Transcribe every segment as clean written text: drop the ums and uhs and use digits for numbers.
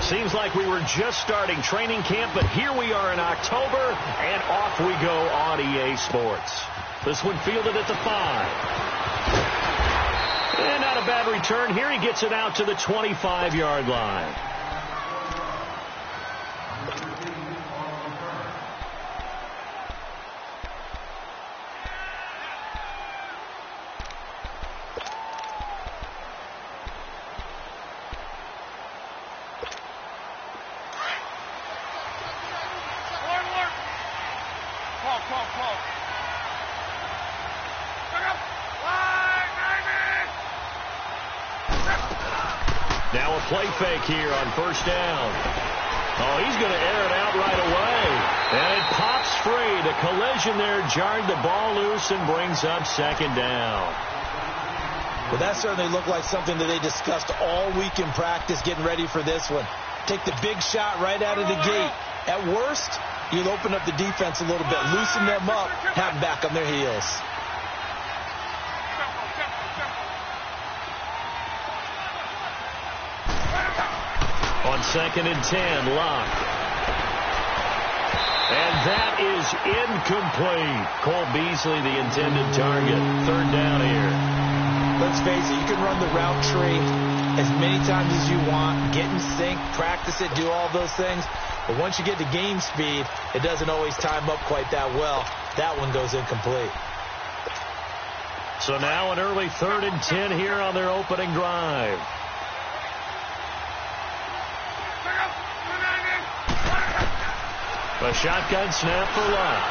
Seems like we were just starting training camp, but here we are in October, and off we go on EA Sports. This one fielded at the 5. And not a bad return. Here he gets it out to the 25-yard line. Now a play fake here on first down. Oh, he's going to air it out right away. And it pops free. The collision there jarred the ball loose and brings up second down. Well, that certainly looked like something that they discussed all week in practice getting ready for this one. Take the big shot right out of the gate. At worst, you'll open up the defense a little bit, loosen them up, have them back on their heels. On 2nd and 10, Locke. And that is incomplete. Cole Beasley, the intended target. 3rd down here. Let's face it, you can run the route tree as many times as you want, get in sync, practice it, do all those things. But once you get to game speed, it doesn't always time up quite that well. That one goes incomplete. So now an early 3rd and 10 here on their opening drive. A shotgun snap for Locke.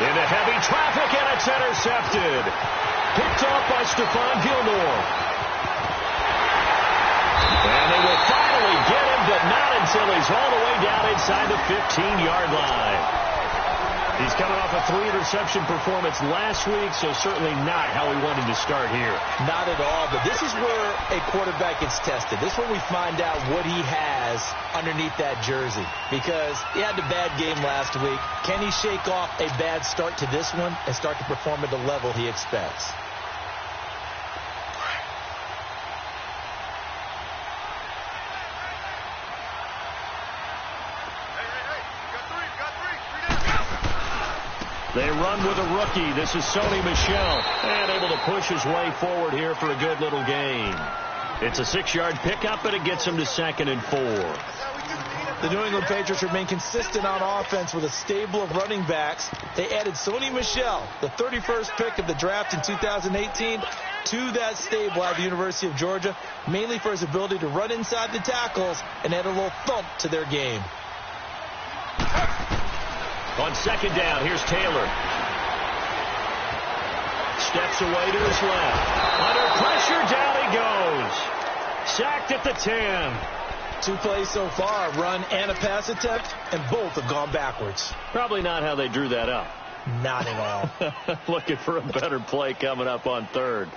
Into heavy traffic, and it's intercepted. Picked off by Stephon Gilmore. And they will finally get him, but not until he's all the way down inside the 15-yard line. He's coming off a 3-interception performance last week, so certainly not how we wanted to start here. Not at all, but this is where a quarterback gets tested. This is where we find out what he has underneath that jersey, because he had a bad game last week. Can he shake off a bad start to this one and start to perform at the level he expects? They run with a rookie. This is Sony Michel, and able to push his way forward here for a good little gain. It's a 6-yard pickup, and it gets him to 2nd and 4. The New England Patriots remain consistent on offense with a stable of running backs. They added Sony Michel, the 31st pick of the draft in 2018, to that stable at the University of Georgia, mainly for his ability to run inside the tackles and add a little thump to their game. On 2nd down, here's Taylor. Steps away to his left. Under pressure, down he goes. Sacked at the 10. 2 plays so far, run and a pass attempt, and both have gone backwards. Probably not how they drew that up. Not at all. Looking for a better play coming up on 3rd.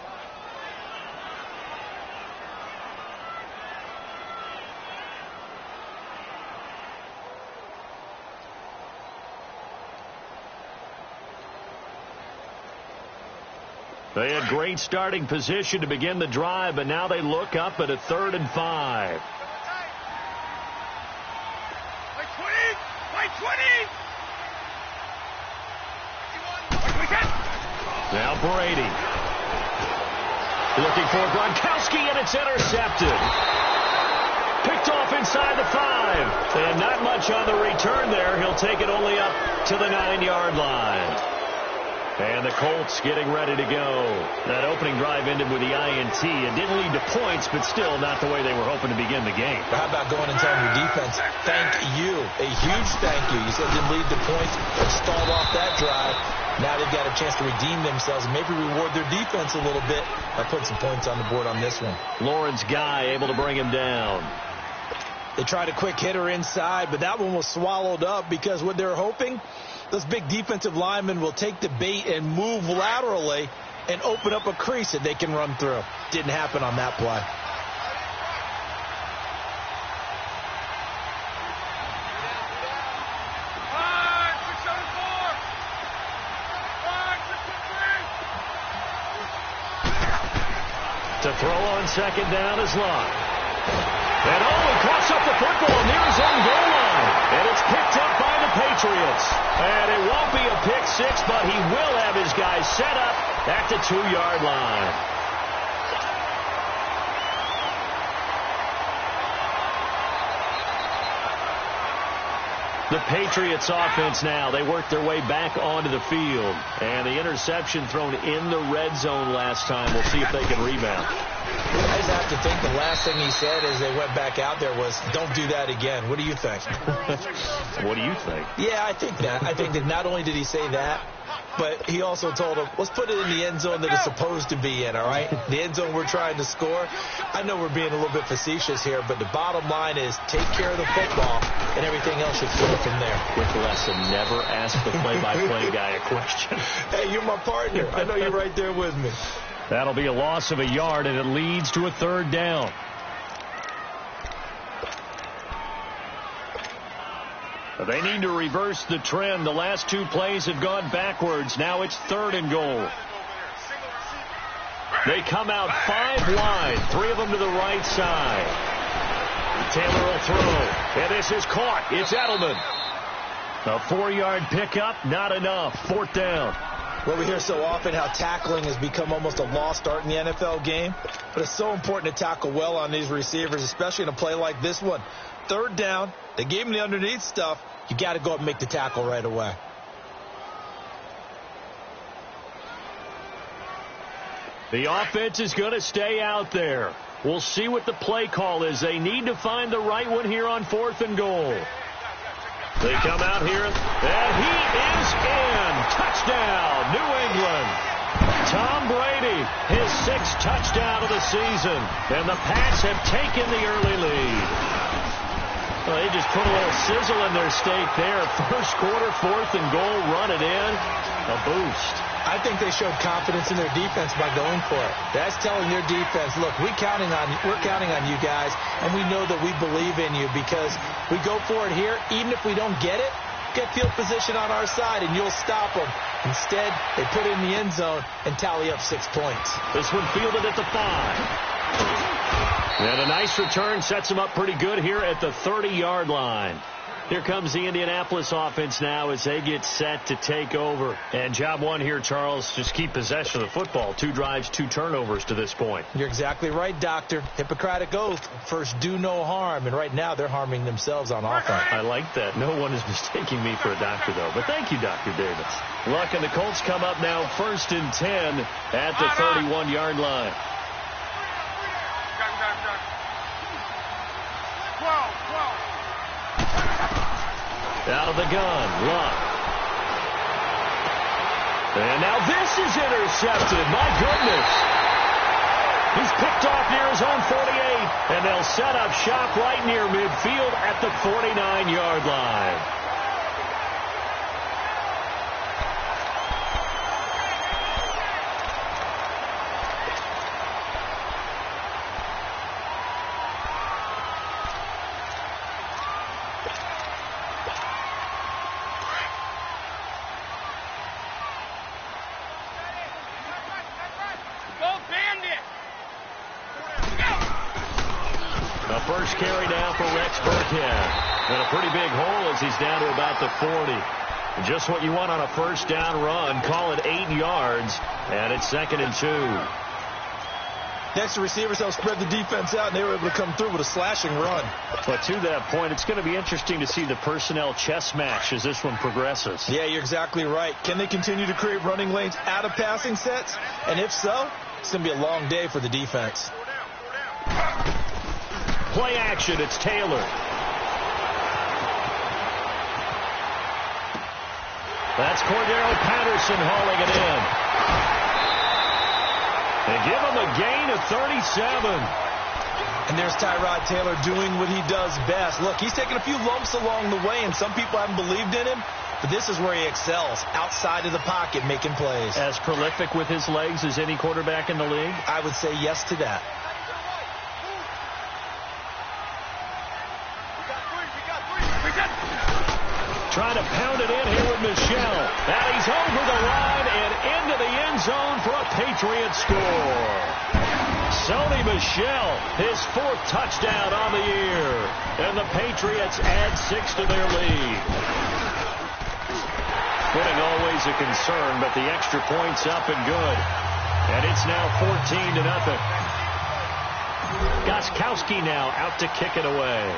They had great starting position to begin the drive, but now they look up at a 3rd and 5. Now Brady. Looking for Gronkowski, and it's intercepted. Picked off inside the 5. And not much on the return there. He'll take it only up to the 9-yard line. And the Colts getting ready to go. That opening drive ended with the INT. It didn't lead to points, but still not the way they were hoping to begin the game. How about going and telling your defense, thank you, a huge thank you. You said it didn't lead to points, but stalled off that drive. Now they've got a chance to redeem themselves and maybe reward their defense a little bit by putting some points on the board on this one. Lawrence Guy able to bring him down. They tried a quick hitter inside, but that one was swallowed up because what they're hoping, those big defensive linemen will take the bait and move laterally and open up a crease that they can run through. Didn't happen on that play. To throw on 2nd down is Locke. And he caught Patriots. And it won't be a pick six, but he will have his guys set up at the 2-yard line. The Patriots offense now. They work their way back onto the field. And the interception thrown in the red zone last time. We'll see if they can rebound. I just have to think the last thing he said as they went back out there was, don't do that again. What do you think? What do you think? Yeah, I think that. I think that not only did he say that, but he also told him, let's put it in the end zone that it's supposed to be in, all right? The end zone we're trying to score. I know we're being a little bit facetious here, but the bottom line is take care of the football, and everything else should flow from there. Quick lesson, never ask the play-by-play guy a question. Hey, you're my partner. I know you're right there with me. That'll be a loss of a yard, and it leads to a 3rd down. They need to reverse the trend. The last 2 plays have gone backwards. Now it's 3rd and goal. They come out 5 wide, 3 of them to the right side. Taylor will throw, and this is caught. It's Edelman. A 4-yard pickup, not enough. 4th down. Well, we hear so often how tackling has become almost a lost art in the NFL game, but it's so important to tackle well on these receivers, especially in a play like this one. 3rd down, they gave him the underneath stuff. You got to go up and make the tackle right away. The offense is going to stay out there. We'll see what the play call is. They need to find the right one here on 4th and goal. They come out here, and he is in. Touchdown, New England. Tom Brady, his 6th touchdown of the season. And the Pats have taken the early lead. Well, they just put a little sizzle in their steak there. First quarter, 4th and goal, run it in. A boost. I think they showed confidence in their defense by going for it. That's telling their defense, look, we're counting on you guys, and we know that we believe in you because we go for it here. Even if we don't get it, get field position on our side, and you'll stop them. Instead, they put it in the end zone and tally up 6 points. This one fielded at the 5. And a nice return sets them up pretty good here at the 30-yard line. Here comes the Indianapolis offense now as they get set to take over. And job one here, Charles, just keep possession of the football. 2 drives, 2 turnovers to this point. You're exactly right, Doctor. Hippocratic oath. First, do no harm. And right now, they're harming themselves on offense. I like that. No one is mistaking me for a doctor, though. But thank you, Dr. Davis. Luck and the Colts come up now 1st and 10 at the 31-yard line. Out of the gun, Luck. And now this is intercepted. My goodness. He's picked off near his own 48. And they'll set up shop right near midfield at the 49-yard line. First carry down for Rex Burkhead. And a pretty big hole as he's down to about the 40. Just what you want on a first down run. Call it 8 yards. And it's 2nd and 2. Next, the receivers help spread the defense out, and they were able to come through with a slashing run. But to that point, it's going to be interesting to see the personnel chess match as this one progresses. Yeah, you're exactly right. Can they continue to create running lanes out of passing sets? And if so, it's going to be a long day for the defense. Play action, it's Taylor. That's Cordero Patterson hauling it in. They give him a gain of 37. And there's Tyrod Taylor doing what he does best. Look, he's taken a few lumps along the way, and some people haven't believed in him. But this is where he excels, outside of the pocket, making plays. As prolific with his legs as any quarterback in the league? I would say yes to that. Trying to pound it in here with Michel. And he's over the line and into the end zone for a Patriot score. Sony Michel, his 4th touchdown on the year. And the Patriots add 6 to their lead. footing always a concern, but the extra point's up and good. And it's now 14-0. Gostkowski now out to kick it away.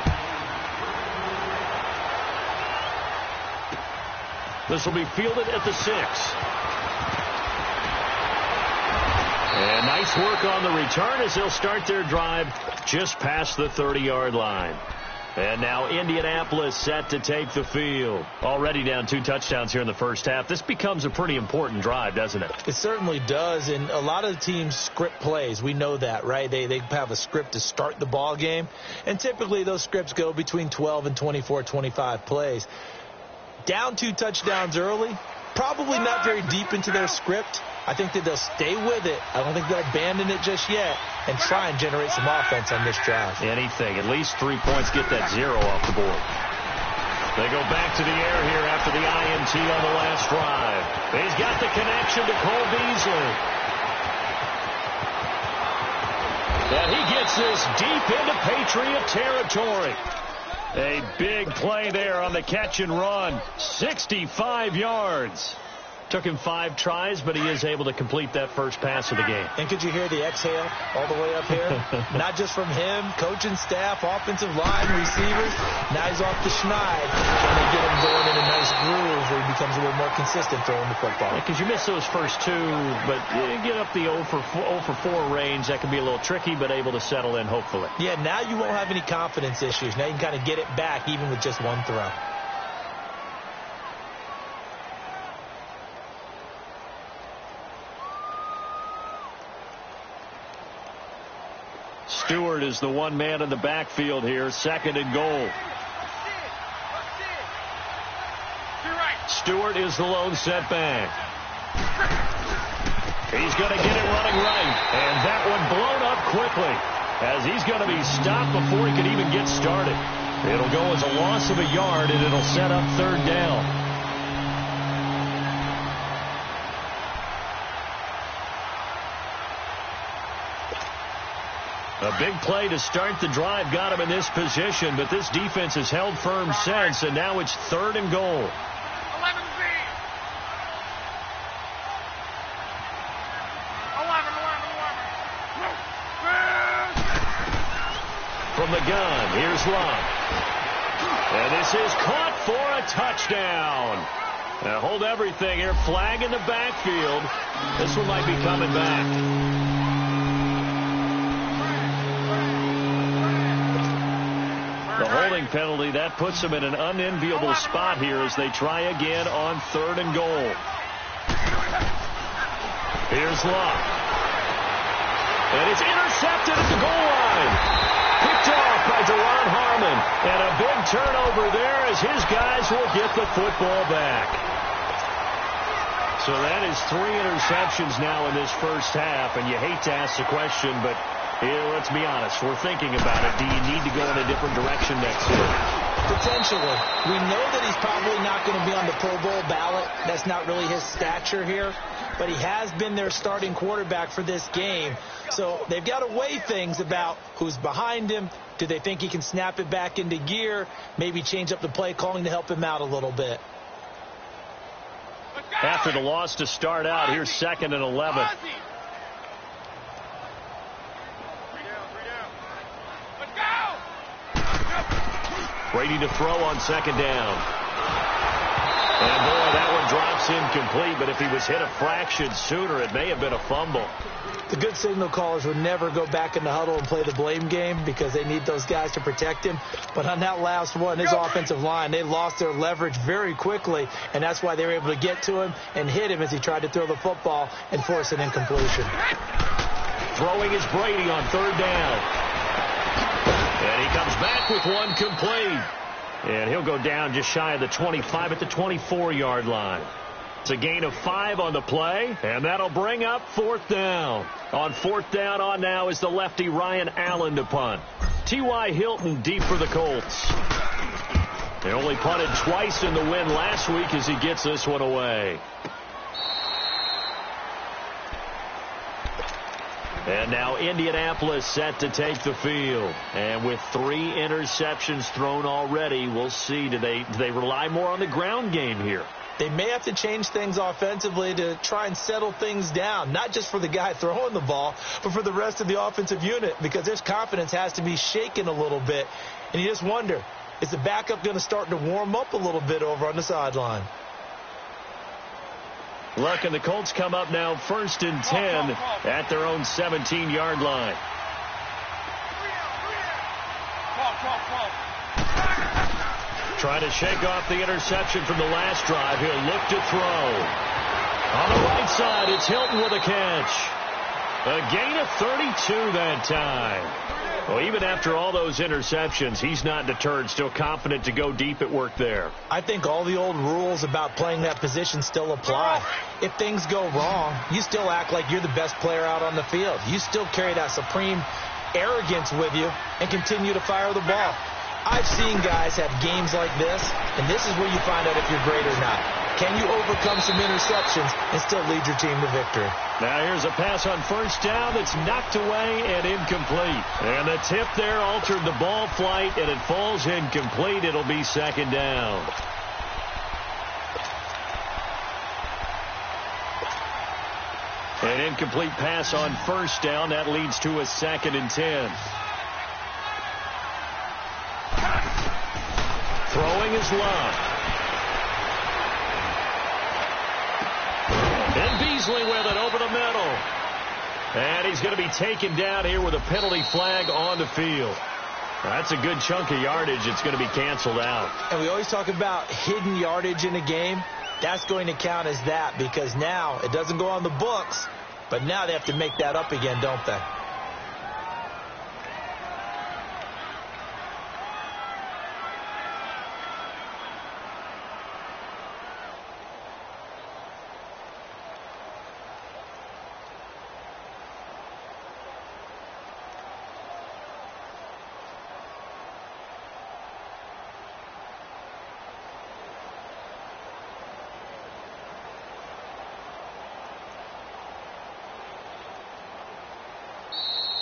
This will be fielded at the 6. And nice work on the return as they'll start their drive just past the 30-yard line. And now Indianapolis set to take the field. Already down 2 touchdowns here in the first half. This becomes a pretty important drive, doesn't it? It certainly does, and a lot of teams script plays. We know that, right? They have a script to start the ball game, and typically those scripts go between 12 and 24, 25 plays. Down 2 touchdowns early, probably not very deep into their script. I think that they'll stay with it. I don't think they'll abandon it just yet and try and generate some offense on this drive. Anything. At least 3 points. Get that 0 off the board. They go back to the air here after the INT on the last drive. He's got the connection to Cole Beasley. And he gets this deep into Patriot territory. A big play there on the catch and run. 65 yards. Took him 5 tries, but he is able to complete that first pass of the game. And could you hear the exhale all the way up here? Not just from him, coaching staff, offensive line, receivers. Now he's off the schneid, trying to get him going in a nice groove where he becomes a little more consistent throwing the football. Because you miss those first 2, but you get up the 0 for 4 range. That can be a little tricky, but able to settle in, hopefully. Yeah, now you won't have any confidence issues. Now you can kind of get it back even with just 1 throw. Stewart is the one man in the backfield here. 2nd and goal. Stewart is the lone setback. He's going to get it running right. And that one blown up quickly as he's going to be stopped before he can even get started. It'll go as a loss of a yard, and it'll set up 3rd down. A big play to start the drive got him in this position, but this defense has held firm since, and now it's 3rd and goal. 11B. 11. From the gun, here's Love. And this is caught for a touchdown. Now hold everything here. Flag in the backfield. This one might be coming back. The holding penalty, that puts them in an unenviable spot here as they try again on 3rd and goal. Here's Love. And it's intercepted at the goal line. Picked off by Deron Harmon. And a big turnover there as his guys will get the football back. So that is 3 interceptions now in this first half. And you hate to ask the question, but let's be honest, we're thinking about it. Do you need to go in a different direction next year? Potentially. We know that he's probably not going to be on the Pro Bowl ballot. That's not really his stature here. But he has been their starting quarterback for this game. So they've got to weigh things about who's behind him. Do they think he can snap it back into gear? Maybe change up the play calling to help him out a little bit. After the loss to start out, here's 2nd and 11. Brady to throw on 2nd down. And boy, that one drops incomplete, but if he was hit a fraction sooner, it may have been a fumble. The good signal callers would never go back in the huddle and play the blame game because they need those guys to protect him. But on that last one, his offensive line, they lost their leverage very quickly, and that's why they were able to get to him and hit him as he tried to throw the football and force an incompletion. Throwing is Brady on 3rd down. And he comes back with one complete. And he'll go down just shy of the 25 at the 24-yard line. It's a gain of 5 on the play, and that'll bring up 4th down. On 4th down on now is the lefty Ryan Allen to punt. T.Y. Hilton deep for the Colts. They only punted twice in the win last week as he gets this one away. And now Indianapolis set to take the field. And with 3 interceptions thrown already, we'll see. Do they rely more on the ground game here? They may have to change things offensively to try and settle things down, not just for the guy throwing the ball, but for the rest of the offensive unit, because their confidence has to be shaken a little bit. And you just wonder, is the backup going to start to warm up a little bit over on the sideline? Look, and the Colts come up now 1st and 10 at their own 17-yard line. Trying to shake off the interception from the last drive. He'll look to throw. On the right side, it's Hilton with a catch. A gain of 32 that time. Well, even after all those interceptions, he's not deterred, still confident to go deep at work there. I think all the old rules about playing that position still apply. If things go wrong, you still act like you're the best player out on the field. You still carry that supreme arrogance with you and continue to fire the ball. I've seen guys have games like this, and this is where you find out if you're great or not. Can you overcome some interceptions and still lead your team to victory? Now here's a pass on 1st down that's knocked away and incomplete. And the tip there altered the ball flight, and it falls incomplete. It'll be 2nd down. An incomplete pass on 1st down. That leads to a 2nd and 10. Throwing is Love. And Beasley with it over the middle. And he's going to be taken down here with a penalty flag on the field. That's a good chunk of yardage. It's going to be canceled out. And we always talk about hidden yardage in a game. That's going to count as that, because now it doesn't go on the books, but now they have to make that up again, don't they?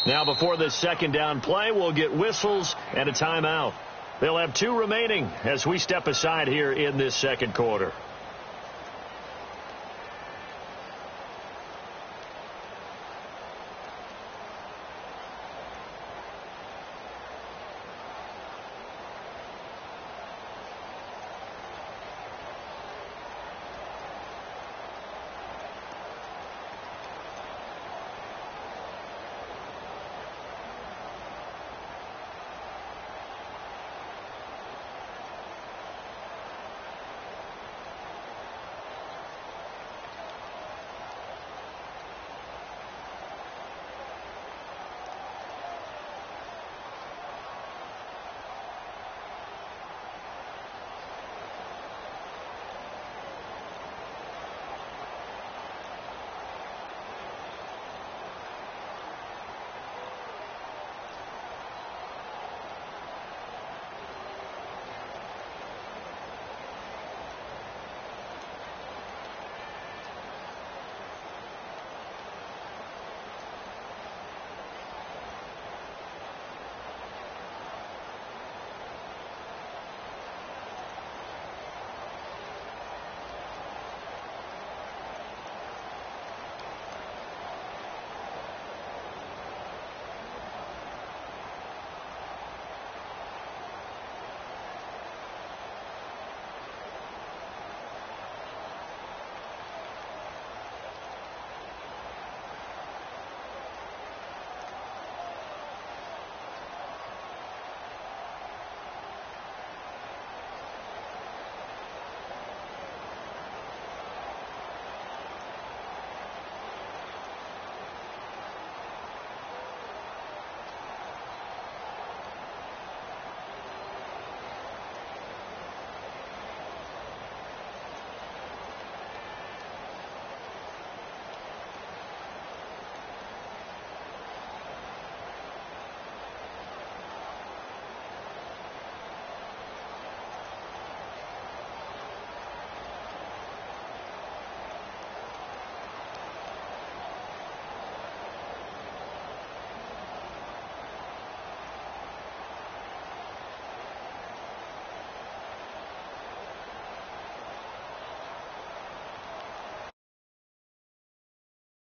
Now before this 2nd down play, we'll get whistles and a timeout. They'll have 2 remaining as we step aside here in this 2nd quarter.